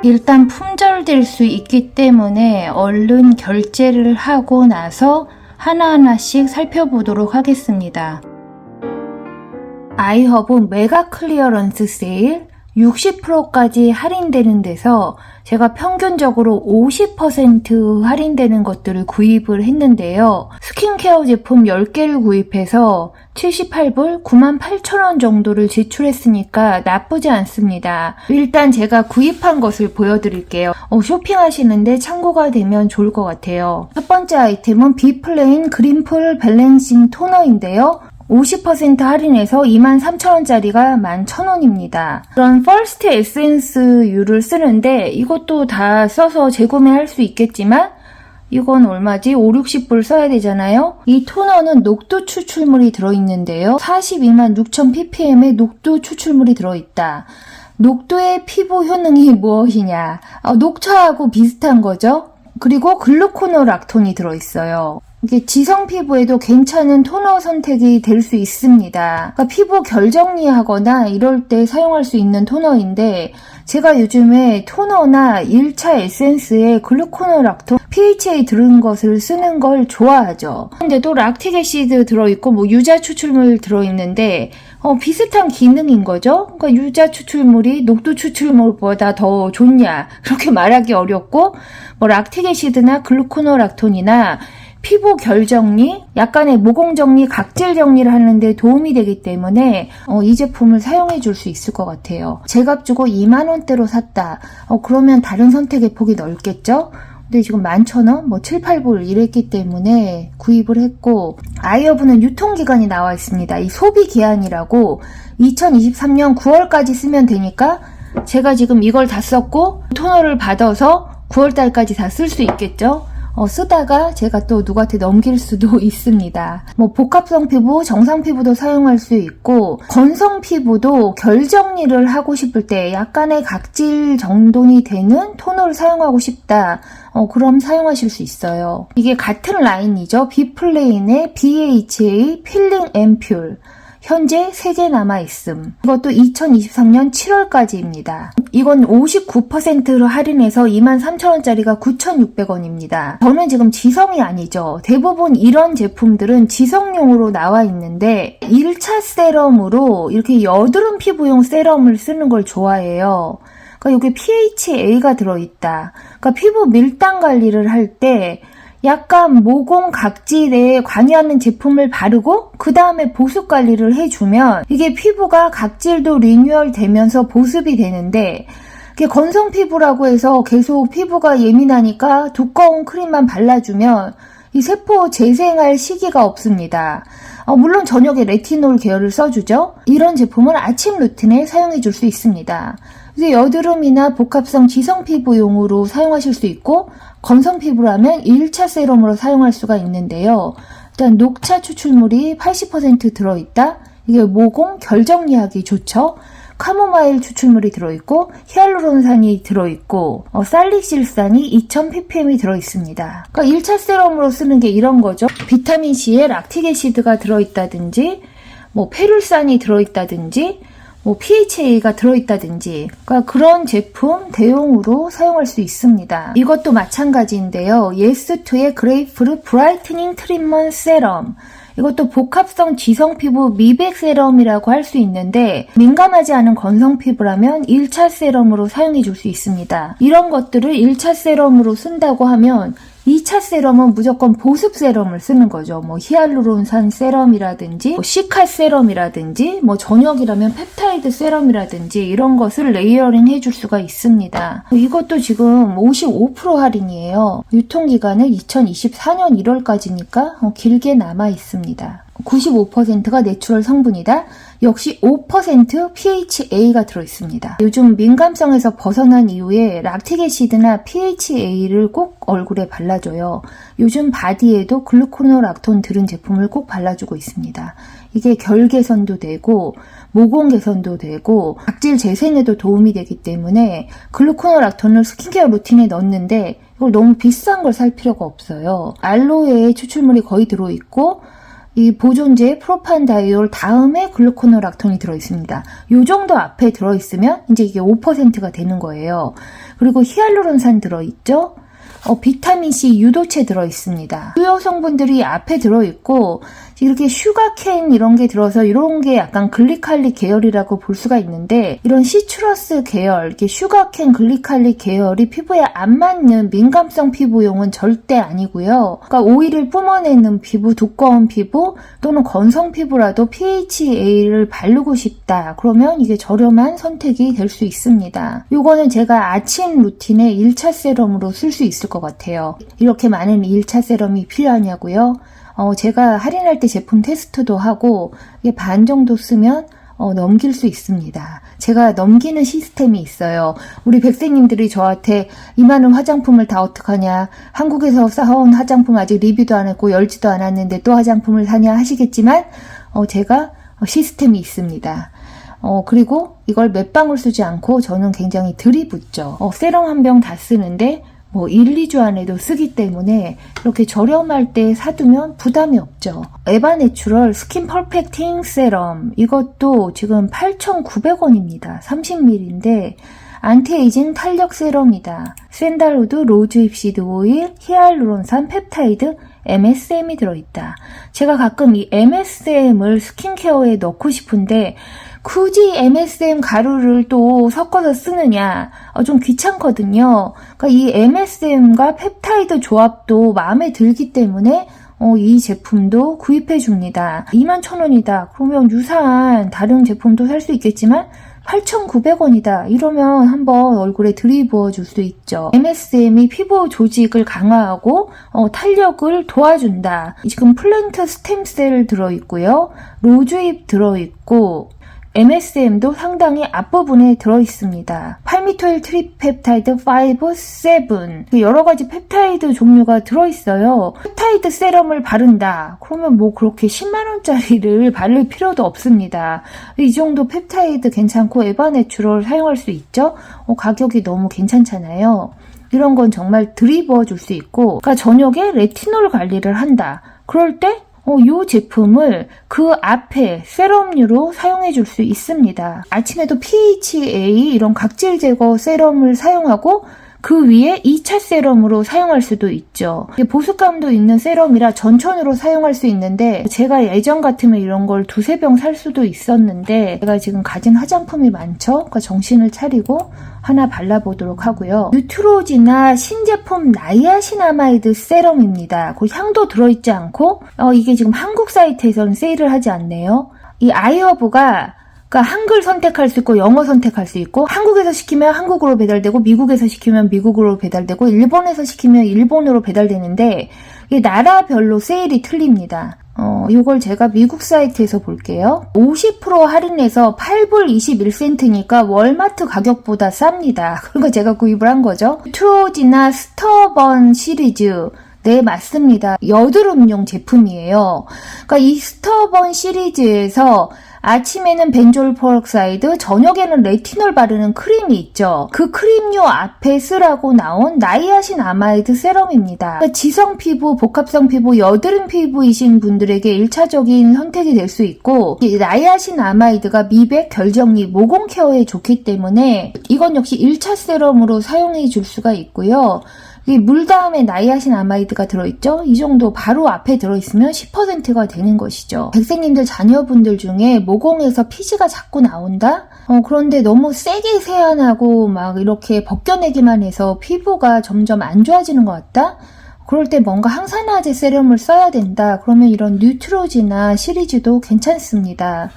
일단 품절될 수 있기 때문에 얼른 결제를 하고 나서 하나하나씩 살펴보도록 하겠습니다. 아이허브 메가 클리어런스 세일 60%까지 할인되는 데서 제가 평균적으로 50% 할인되는 것들을 구입을 했는데요. 스킨케어 제품 10개를 구입해서 78불 98,000원 정도를 지출했으니까 나쁘지 않습니다. 일단 제가 구입한 것을 보여드릴게요. 쇼핑하시는데 참고가 되면 좋을 것 같아요. 첫 번째 아이템은 비플레인 그린풀 밸런싱 토너인데요. 50% 할인해서 23,000원짜리가 11,000원입니다. 그런 퍼스트 에센스유를 쓰는데 이것도 다 써서 재구매할 수 있겠지만 이건 얼마지? 50-60불 써야 되잖아요? 이 토너는 녹두 추출물이 들어있는데요. 426,000ppm의 녹두 추출물이 들어있다. 녹두의 피부 효능이 무엇이냐? 녹차하고 비슷한 거죠? 그리고 글루코노락톤이 들어있어요. 이게 지성 피부에도 괜찮은 토너 선택이 될 수 있습니다. 그러니까 피부 결 정리하거나 이럴 때 사용할 수 있는 토너인데 제가 요즘에 토너나 1차 에센스에 글루코노락톤, PHA 들은 것을 쓰는 걸 좋아하죠. 근데도 락틱 애시드 들어있고 유자 추출물 들어있는데 비슷한 기능인 거죠. 그러니까 유자 추출물이 녹두 추출물보다 더 좋냐 그렇게 말하기 어렵고 락틱 애시드나 글루코노락톤이나 피부 결 정리, 약간의 모공 정리, 각질 정리를 하는데 도움이 되기 때문에 이 제품을 사용해 줄 수 있을 것 같아요. 제값 주고 20,000원대로 샀다. 그러면 다른 선택의 폭이 넓겠죠? 근데 지금 11,000원, 7, 8불 이랬기 때문에 구입을 했고 아이허브는 유통기간이 나와 있습니다. 이 소비기한이라고 2023년 9월까지 쓰면 되니까 제가 지금 이걸 다 썼고 토너를 받아서 9월달까지 다 쓸 수 있겠죠? 쓰다가 제가 또 누구한테 넘길 수도 있습니다. 복합성 피부, 정상 피부도 사용할 수 있고 건성 피부도 결 정리를 하고 싶을 때 약간의 각질 정돈이 되는 토너를 사용하고 싶다. 그럼 사용하실 수 있어요. 이게 같은 라인이죠. 비플레인의 BHA 필링 앰플. 현재 3개 남아있음. 이것도 2023년 7월까지입니다. 이건 59%로 할인해서 23,000원짜리가 9,600원입니다. 저는 지금 지성이 아니죠. 대부분 이런 제품들은 지성용으로 나와 있는데 1차 세럼으로 이렇게 여드름 피부용 세럼을 쓰는 걸 좋아해요. 그러니까 여기 PHA가 들어있다. 그러니까 피부 밀당 관리를 할 때 약간 모공 각질에 관여하는 제품을 바르고 그 다음에 보습 관리를 해주면 이게 피부가 각질도 리뉴얼 되면서 보습이 되는데 이게 건성 피부라고 해서 계속 피부가 예민하니까 두꺼운 크림만 발라주면 이 세포 재생할 시기가 없습니다. 물론 저녁에 레티놀 계열을 써주죠. 이런 제품은 아침 루틴에 사용해 줄 수 있습니다. 이제 여드름이나 복합성 지성 피부용으로 사용하실 수 있고 건성 피부라면 1차 세럼으로 사용할 수가 있는데요. 일단 녹차 추출물이 80% 들어있다. 이게 모공 결 정리하기 좋죠. 카모마일 추출물이 들어있고 히알루론산이 들어있고 살리실산이 2000ppm이 들어있습니다. 그러니까 1차 세럼으로 쓰는 게 이런 거죠. 비타민C에 락틱 애시드가 들어있다든지 페룰산이 들어있다든지 PHA가 들어있다든지 그러니까 그런 제품 대용으로 사용할 수 있습니다. 이것도 마찬가지인데요. 예스2의 그레이프루트 브라이트닝 트리트먼트 세럼 이것도 복합성 지성 피부 미백 세럼이라고 할 수 있는데 민감하지 않은 건성 피부라면 1차 세럼으로 사용해 줄 수 있습니다. 이런 것들을 1차 세럼으로 쓴다고 하면 2차 세럼은 무조건 보습 세럼을 쓰는 거죠. 히알루론산 세럼이라든지 시카 세럼이라든지 저녁이라면 펩타이드 세럼이라든지 이런 것을 레이어링 해줄 수가 있습니다. 이것도 지금 55% 할인이에요. 유통기간은 2024년 1월까지니까 길게 남아 있습니다. 95%가 내추럴 성분이다. 역시 5% PHA가 들어있습니다. 요즘 민감성에서 벗어난 이후에 락틱 애시드나 PHA를 꼭 얼굴에 발라줘요. 요즘 바디에도 글루코노락톤 들은 제품을 꼭 발라주고 있습니다. 이게 결 개선도 되고 모공 개선도 되고 각질 재생에도 도움이 되기 때문에 글루코노락톤을 스킨케어 루틴에 넣는데 이걸 너무 비싼 걸 살 필요가 없어요. 알로에의 추출물이 거의 들어있고 이 보존제 프로판다이올 다음에 글루코노락톤이 들어있습니다. 요 정도 앞에 들어있으면 이제 이게 5%가 되는 거예요. 그리고 히알루론산 들어있죠? 비타민C 유도체 들어있습니다. 주요 성분들이 앞에 들어있고 이렇게 슈가캔 이런 게 들어서 이런 게 약간 글리칼릭 계열이라고 볼 수가 있는데 이런 시트러스 계열, 이렇게 슈가캔 글리칼릭 계열이 피부에 안 맞는 민감성 피부용은 절대 아니고요. 그러니까 오일을 뿜어내는 피부, 두꺼운 피부 또는 건성 피부라도 PHA를 바르고 싶다. 그러면 이게 저렴한 선택이 될 수 있습니다. 요거는 제가 아침 루틴에 1차 세럼으로 쓸 수 있을 것 같아요. 이렇게 많은 1차 세럼이 필요하냐고요? 제가 할인할 때 제품 테스트도 하고 이게 반 정도 쓰면 넘길 수 있습니다. 제가 넘기는 시스템이 있어요. 우리 백세님들이 저한테 이만한 화장품을 다 어떡하냐, 한국에서 사온 화장품 아직 리뷰도 안 했고 열지도 않았는데 또 화장품을 사냐 하시겠지만 제가 시스템이 있습니다. 그리고 이걸 몇 방울 쓰지 않고 저는 굉장히 들이붓죠. 세럼 한 병 다 쓰는데 1, 2주 안에도 쓰기 때문에 이렇게 저렴할 때 사두면 부담이 없죠. 에바내추럴 스킨 퍼펙팅 세럼, 이것도 지금 8,900원입니다. 30ml인데 안티에이징 탄력 세럼이다. 샌달우드 로즈잎시드 오일, 히알루론산 펩타이드, MSM이 들어있다. 제가 가끔 이 MSM을 스킨케어에 넣고 싶은데 굳이 MSM 가루를 또 섞어서 쓰느냐, 좀 귀찮거든요. 그러니까 이 MSM과 펩타이드 조합도 마음에 들기 때문에 이 제품도 구입해 줍니다. 21,000원이다. 그러면 유사한 다른 제품도 살 수 있겠지만 8,900원이다. 이러면 한번 얼굴에 들이부어 줄 수 있죠. MSM이 피부 조직을 강화하고 탄력을 도와준다. 지금 플랜트 스템셀 들어있고요. 로즈잎 들어있고 MSM도 상당히 앞부분에 들어있습니다. 팔미토일 트리펩타이드 5, 7 여러 가지 펩타이드 종류가 들어있어요. 펩타이드 세럼을 바른다. 그러면 그렇게 10만원짜리를 바를 필요도 없습니다. 이 정도 펩타이드 괜찮고 에바내추럴 사용할 수 있죠? 가격이 너무 괜찮잖아요. 이런 건 정말 들이부어 줄 수 있고, 그러니까 저녁에 레티놀 관리를 한다. 그럴 때 이 제품을 그 앞에 세럼류로 사용해 줄 수 있습니다. 아침에도 PHA 이런 각질 제거 세럼을 사용하고 그 위에 2차 세럼으로 사용할 수도 있죠. 보습감도 있는 세럼이라 전천으로 사용할 수 있는데 제가 예전 같으면 이런 걸 2-3병 살 수도 있었는데 제가 지금 가진 화장품이 많죠. 그러니까 정신을 차리고 하나 발라보도록 하고요. 뉴트로지나 신제품 나이아신아마이드 세럼입니다. 그 향도 들어있지 않고 이게 지금 한국 사이트에서는 세일을 하지 않네요. 이 아이허브가 그러니까 한글 선택할 수 있고 영어 선택할 수 있고 한국에서 시키면 한국으로 배달되고 미국에서 시키면 미국으로 배달되고 일본에서 시키면 일본으로 배달되는데 이 나라별로 세일이 틀립니다. 이걸 제가 미국 사이트에서 볼게요. 50% 할인해서 8불 21센트니까 월마트 가격보다 쌉니다. 그리고 제가 구입을 한 거죠. 트로지나 스터번 시리즈 네, 맞습니다. 여드름용 제품이에요. 그러니까 이 스터번 시리즈에서 아침에는 벤졸 페록사이드, 저녁에는 레티놀 바르는 크림이 있죠. 그 크림류 앞에 쓰라고 나온 나이아신 아마이드 세럼입니다. 그러니까 지성 피부, 복합성 피부, 여드름 피부이신 분들에게 1차적인 선택이 될 수 있고, 이 나이아신 아마이드가 미백, 결정리, 모공 케어에 좋기 때문에 이건 역시 1차 세럼으로 사용해 줄 수가 있고요. 이 물 다음에 나이아신 아마이드가 들어있죠? 이 정도 바로 앞에 들어있으면 10%가 되는 것이죠. 백색님들 자녀분들 중에 모공에서 피지가 자꾸 나온다? 그런데 너무 세게 세안하고 막 이렇게 벗겨내기만 해서 피부가 점점 안 좋아지는 것 같다? 그럴 때 뭔가 항산화제 세럼을 써야 된다. 그러면 이런 뉴트로지나 시리즈도 괜찮습니다.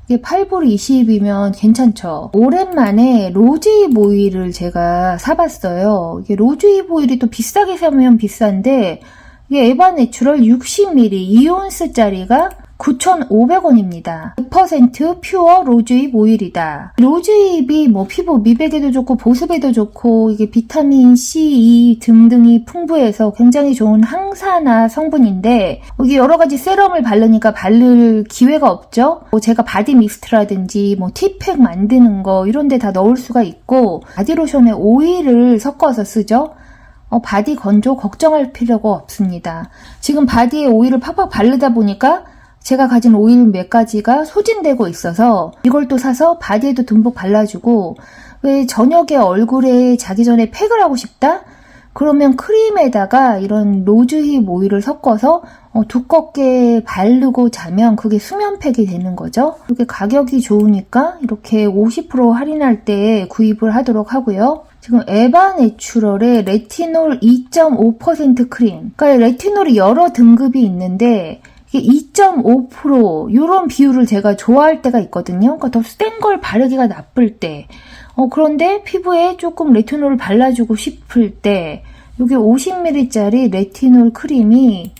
이게 8불 20이면 괜찮죠. 오랜만에 로즈잎 오일을 제가 사봤어요. 이게 로즈잎 오일이 또 비싸게 사면 비싼데 이게 에바내추럴 60ml 2온스짜리가 9,500원입니다. 100% 퓨어 로즈잎 오일이다. 로즈잎이 피부 미백에도 좋고 보습에도 좋고 이게 비타민 C, E 등등이 풍부해서 굉장히 좋은 항산화 성분인데 이게 여러 가지 세럼을 바르니까 바를 기회가 없죠. 제가 바디 미스트라든지 티팩 만드는 거 이런 데 다 넣을 수가 있고 바디로션에 오일을 섞어서 쓰죠. 바디 건조 걱정할 필요가 없습니다. 지금 바디에 오일을 팍팍 바르다 보니까 제가 가진 오일 몇 가지가 소진되고 있어서 이걸 또 사서 바디에도 듬뿍 발라주고, 왜 저녁에 얼굴에 자기 전에 팩을 하고 싶다? 그러면 크림에다가 이런 로즈힙 오일을 섞어서 두껍게 바르고 자면 그게 수면팩이 되는 거죠. 이렇게 가격이 좋으니까 이렇게 50% 할인할 때 구입을 하도록 하고요. 지금 에바내추럴의 레티놀 2.5% 크림. 그러니까 레티놀이 여러 등급이 있는데 이게 2.5% 이런 비율을 제가 좋아할 때가 있거든요. 그러니까 더 센 걸 바르기가 나쁠 때. 그런데 피부에 조금 레티놀을 발라주고 싶을 때 이게 50ml짜리 레티놀 크림이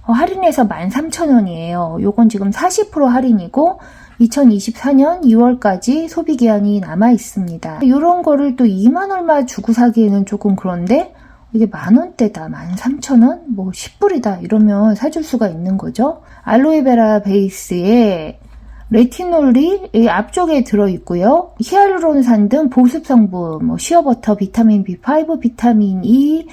할인해서 13,000원이에요. 요건 지금 40% 할인이고 2024년 2월까지 소비기한이 남아 있습니다. 이런 거를 또 2만 얼마 주고 사기에는 조금 그런데 이게 만원대다, 13,000원? 뭐 10불이다 이러면 사줄 수가 있는 거죠. 알로에베라 베이스에 레티놀이 앞쪽에 들어있고요. 히알루론산 등 보습 성분, 시어버터, 비타민 B5, 비타민 E,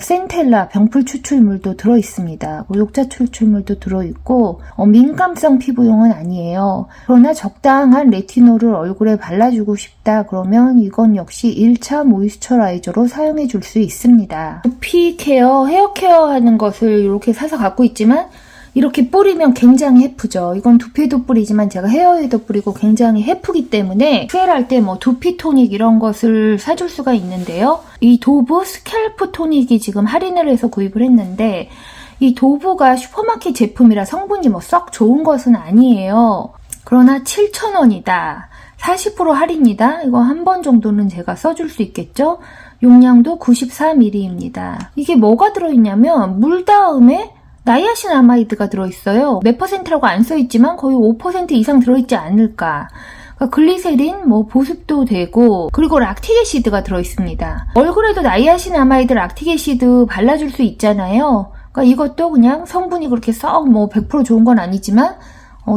센텔라, 병풀 추출물도 들어있습니다. 녹차 추출물도 들어있고 민감성 피부용은 아니에요. 그러나 적당한 레티놀을 얼굴에 발라주고 싶다 그러면 이건 역시 1차 모이스처라이저로 사용해 줄 수 있습니다. 두피 케어, 헤어 케어 하는 것을 이렇게 사서 갖고 있지만 이렇게 뿌리면 굉장히 해프죠. 이건 두피에도 뿌리지만 제가 헤어에도 뿌리고 굉장히 해프기 때문에 세일할 때 두피 토닉 이런 것을 사줄 수가 있는데요. 이 도브 스캘프 토닉이 지금 할인을 해서 구입을 했는데 이 도브가 슈퍼마켓 제품이라 성분이 썩 좋은 것은 아니에요. 그러나 7,000원이다. 40% 할인이다. 이거 한 번 정도는 제가 써줄 수 있겠죠. 용량도 94ml입니다. 이게 뭐가 들어있냐면 물 다음에 나이아신아마이드가 들어있어요. 몇 %라고 안 써있지만 거의 5% 이상 들어있지 않을까. 그러니까 글리세린, 보습도 되고, 그리고 락틱애시드가 들어있습니다. 얼굴에도 나이아신아마이드, 락틱애시드 발라줄 수 있잖아요. 그러니까 이것도 그냥 성분이 그렇게 100% 좋은 건 아니지만,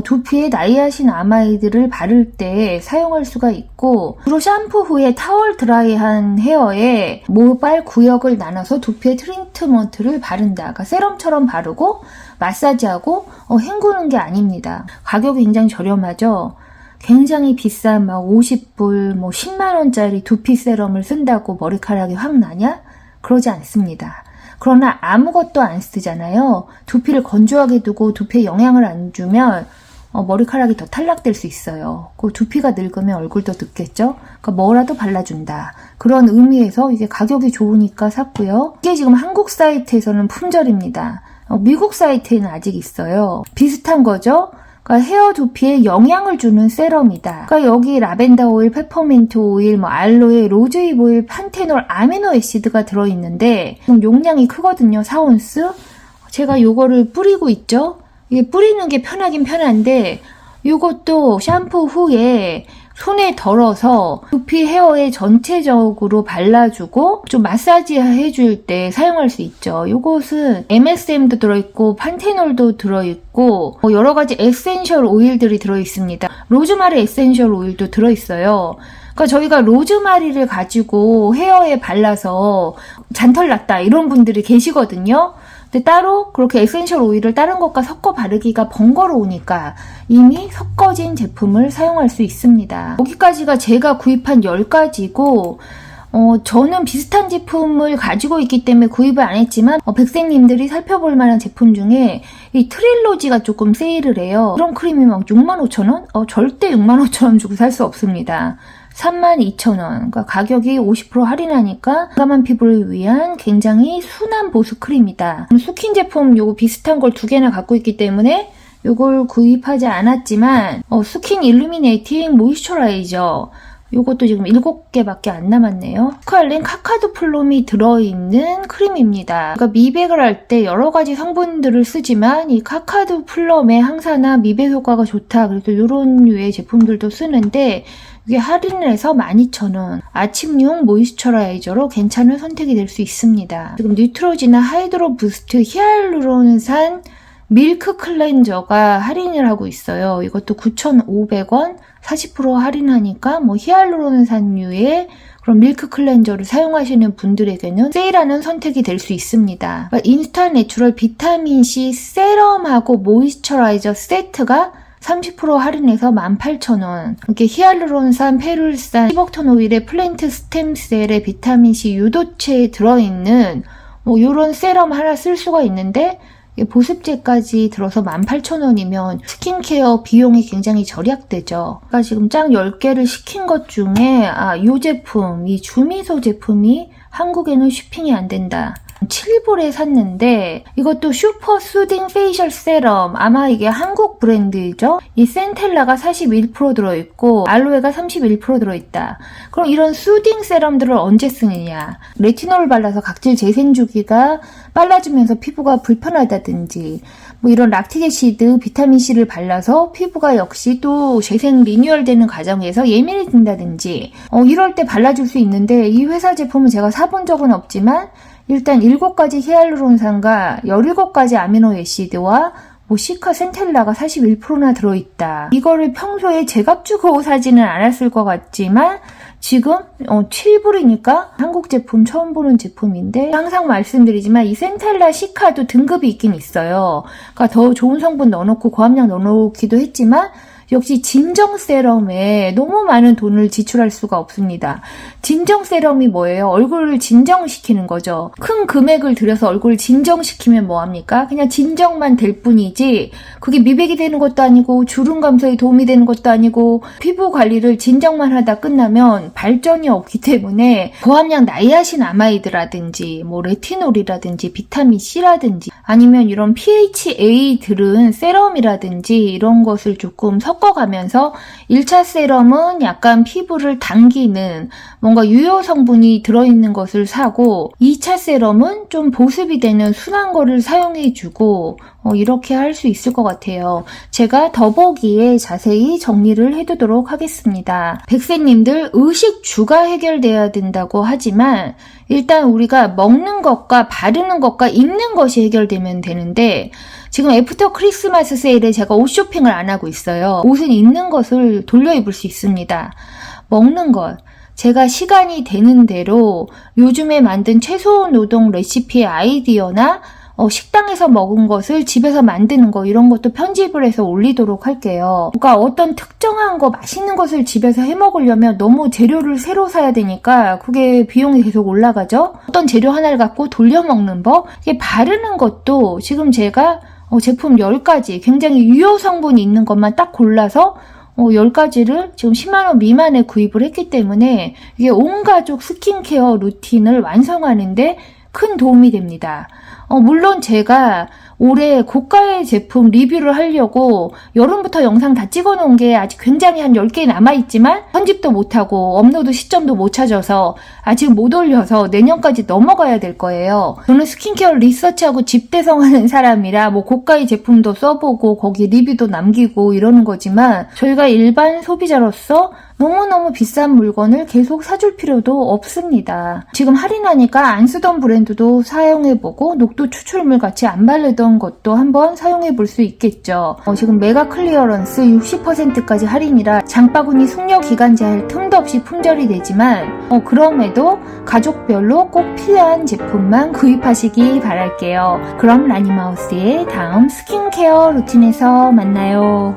두피에 나이아신아마이드를 바를 때 사용할 수가 있고, 주로 샴푸 후에 타월 드라이한 헤어에 모발 구역을 나눠서 두피에 트리트먼트를 바른다. 그러니까 세럼처럼 바르고 마사지하고 헹구는 게 아닙니다. 가격이 굉장히 저렴하죠. 굉장히 비싼 50불, 10만원짜리 두피 세럼을 쓴다고 머리카락이 확 나냐? 그러지 않습니다. 그러나 아무것도 안 쓰잖아요. 두피를 건조하게 두고 두피에 영향을 안 주면 머리카락이 더 탈락될 수 있어요. 그 두피가 늙으면 얼굴도 늙겠죠? 그러니까 뭐라도 발라준다. 그런 의미에서 이게 가격이 좋으니까 샀고요. 이게 지금 한국 사이트에서는 품절입니다. 미국 사이트에는 아직 있어요. 비슷한 거죠? 그러니까 헤어 두피에 영향을 주는 세럼이다. 그러니까 여기 라벤더 오일, 페퍼민트 오일, 알로에, 로즈잎 오일, 판테놀, 아미노 애시드가 들어있는데 용량이 크거든요. 4온스. 제가 요거를 뿌리고 있죠. 이게 뿌리는 게 편하긴 편한데 요것도 샴푸 후에 손에 덜어서 두피 헤어에 전체적으로 발라주고 좀 마사지 해줄 때 사용할 수 있죠. 요것은 MSM도 들어있고 판테놀도 들어있고 여러 가지 에센셜 오일들이 들어있습니다. 로즈마리 에센셜 오일도 들어있어요. 그러니까 저희가 로즈마리를 가지고 헤어에 발라서 잔털 났다 이런 분들이 계시거든요. 근데 따로 그렇게 에센셜 오일을 다른 것과 섞어 바르기가 번거로우니까 이미 섞어진 제품을 사용할 수 있습니다. 여기까지가 제가 구입한 10가지고 저는 비슷한 제품을 가지고 있기 때문에 구입을 안 했지만 백생님들이 살펴볼 만한 제품 중에 이 트릴로지가 조금 세일을 해요. 그런 크림이 65,000원? 절대 65,000원 주고 살 수 없습니다. 32,000원. 그러니까 가격이 50% 할인하니까 민감한 피부를 위한 굉장히 순한 보습 크림이다. 스킨 제품 요거 비슷한 걸 2개나 갖고 있기 때문에 요걸 구입하지 않았지만 스킨 일루미네이팅 모이스처라이저 요것도 지금 7개밖에 안 남았네요. 스칼린 카카도 플럼이 들어있는 크림입니다. 그러니까 미백을 할 때 여러 가지 성분들을 쓰지만 이 카카도 플럼의 항산화 미백 효과가 좋다. 그래서 이런 류의 제품들도 쓰는데 이게 할인을 해서 12,000원. 아침용 모이스처라이저로 괜찮은 선택이 될 수 있습니다. 지금 뉴트로지나 하이드로 부스트 히알루론산 밀크 클렌저가 할인을 하고 있어요. 이것도 9,500원, 40% 할인하니까 히알루론산류의 그런 밀크 클렌저를 사용하시는 분들에게는 세일하는 선택이 될 수 있습니다. 인스타 내추럴 비타민C 세럼하고 모이스처라이저 세트가 30% 할인해서 18,000원. 이렇게 히알루론산, 페룰산, 피복톤 오일에 플랜트 스템셀에 비타민C 유도체에 들어있는 요런 세럼 하나 쓸 수가 있는데 보습제까지 들어서 18,000원이면 스킨케어 비용이 굉장히 절약되죠. 그러니까 지금 짱 10개를 시킨 것 중에 이 제품, 이 주미소 제품이 한국에는 쇼핑이 안 된다. 7불에 샀는데 이것도 슈퍼 수딩 페이셜 세럼, 아마 이게 한국 브랜드죠. 이 센텔라가 41% 들어있고 알로에가 31% 들어있다. 그럼 이런 수딩 세럼들을 언제 쓰느냐? 레티놀 발라서 각질 재생 주기가 빨라지면서 피부가 불편하다든지 이런 락틱 애시드, 비타민C를 발라서 피부가 역시 또 재생 리뉴얼되는 과정에서 예민해진다든지 이럴 때 발라줄 수 있는데 이 회사 제품은 제가 사본 적은 없지만 일단 7가지 히알루론산과 17가지 아미노 애시드와 시카 센텔라가 41%나 들어있다. 이거를 평소에 제값 주고 사지는 않았을 것 같지만 지금 7불이니까 한국 제품 처음 보는 제품인데 항상 말씀드리지만 이 센텔라 시카도 등급이 있긴 있어요. 그러니까 더 좋은 성분 넣어놓고 고함량 넣어놓기도 했지만 역시 진정 세럼에 너무 많은 돈을 지출할 수가 없습니다. 진정 세럼이 뭐예요? 얼굴을 진정시키는 거죠. 큰 금액을 들여서 얼굴을 진정시키면 뭐합니까? 그냥 진정만 될 뿐이지 그게 미백이 되는 것도 아니고 주름 감소에 도움이 되는 것도 아니고 피부 관리를 진정만 하다 끝나면 발전이 없기 때문에 고함량 나이아신 아마이드라든지 레티놀이라든지 비타민C라든지 아니면 이런 PHA 들은 세럼이라든지 이런 것을 조금 섞어가면서 1차 세럼은 약간 피부를 당기는 뭔가 유효 성분이 들어있는 것을 사고 2차 세럼은 좀 보습이 되는 순한 거를 사용해주고 이렇게 할 수 있을 것 같아요. 제가 더보기에 자세히 정리를 해두도록 하겠습니다. 백세님들 의식주가 해결돼야 된다고 하지만 일단 우리가 먹는 것과 바르는 것과 입는 것이 해결되면 되는데 지금 애프터 크리스마스 세일에 제가 옷 쇼핑을 안 하고 있어요. 옷은 입는 것을 돌려 입을 수 있습니다. 먹는 것. 제가 시간이 되는 대로 요즘에 만든 채소 노동 레시피의 아이디어나 식당에서 먹은 것을 집에서 만드는 거 이런 것도 편집을 해서 올리도록 할게요. 그러니까 어떤 특정한 거 맛있는 것을 집에서 해 먹으려면 너무 재료를 새로 사야 되니까 그게 비용이 계속 올라가죠. 어떤 재료 하나를 갖고 돌려 먹는 법, 이게 바르는 것도 지금 제가 제품 10가지 굉장히 유효 성분이 있는 것만 딱 골라서 10가지를 지금 10만원 미만에 구입을 했기 때문에 이게 온 가족 스킨케어 루틴을 완성하는데 큰 도움이 됩니다. 물론 제가 올해 고가의 제품 리뷰를 하려고 여름부터 영상 다 찍어놓은 게 아직 굉장히 한 10개 남아있지만 편집도 못하고 업로드 시점도 못 찾아서 아직 못 올려서 내년까지 넘어가야 될 거예요. 저는 스킨케어 리서치하고 집대성하는 사람이라 고가의 제품도 써보고 거기 리뷰도 남기고 이러는 거지만 저희가 일반 소비자로서 너무너무 비싼 물건을 계속 사줄 필요도 없습니다. 지금 할인하니까 안 쓰던 브랜드도 사용해보고 녹두 추출물 같이 안 바르던 것도 한번 사용해볼 수 있겠죠. 지금 메가 클리어런스 60%까지 할인이라 장바구니 숙려 기간제 할 틈도 없이 품절이 되지만 그럼에도 가족별로 꼭 필요한 제품만 구입하시기 바랄게요. 그럼 라니마우스의 다음 스킨케어 루틴에서 만나요.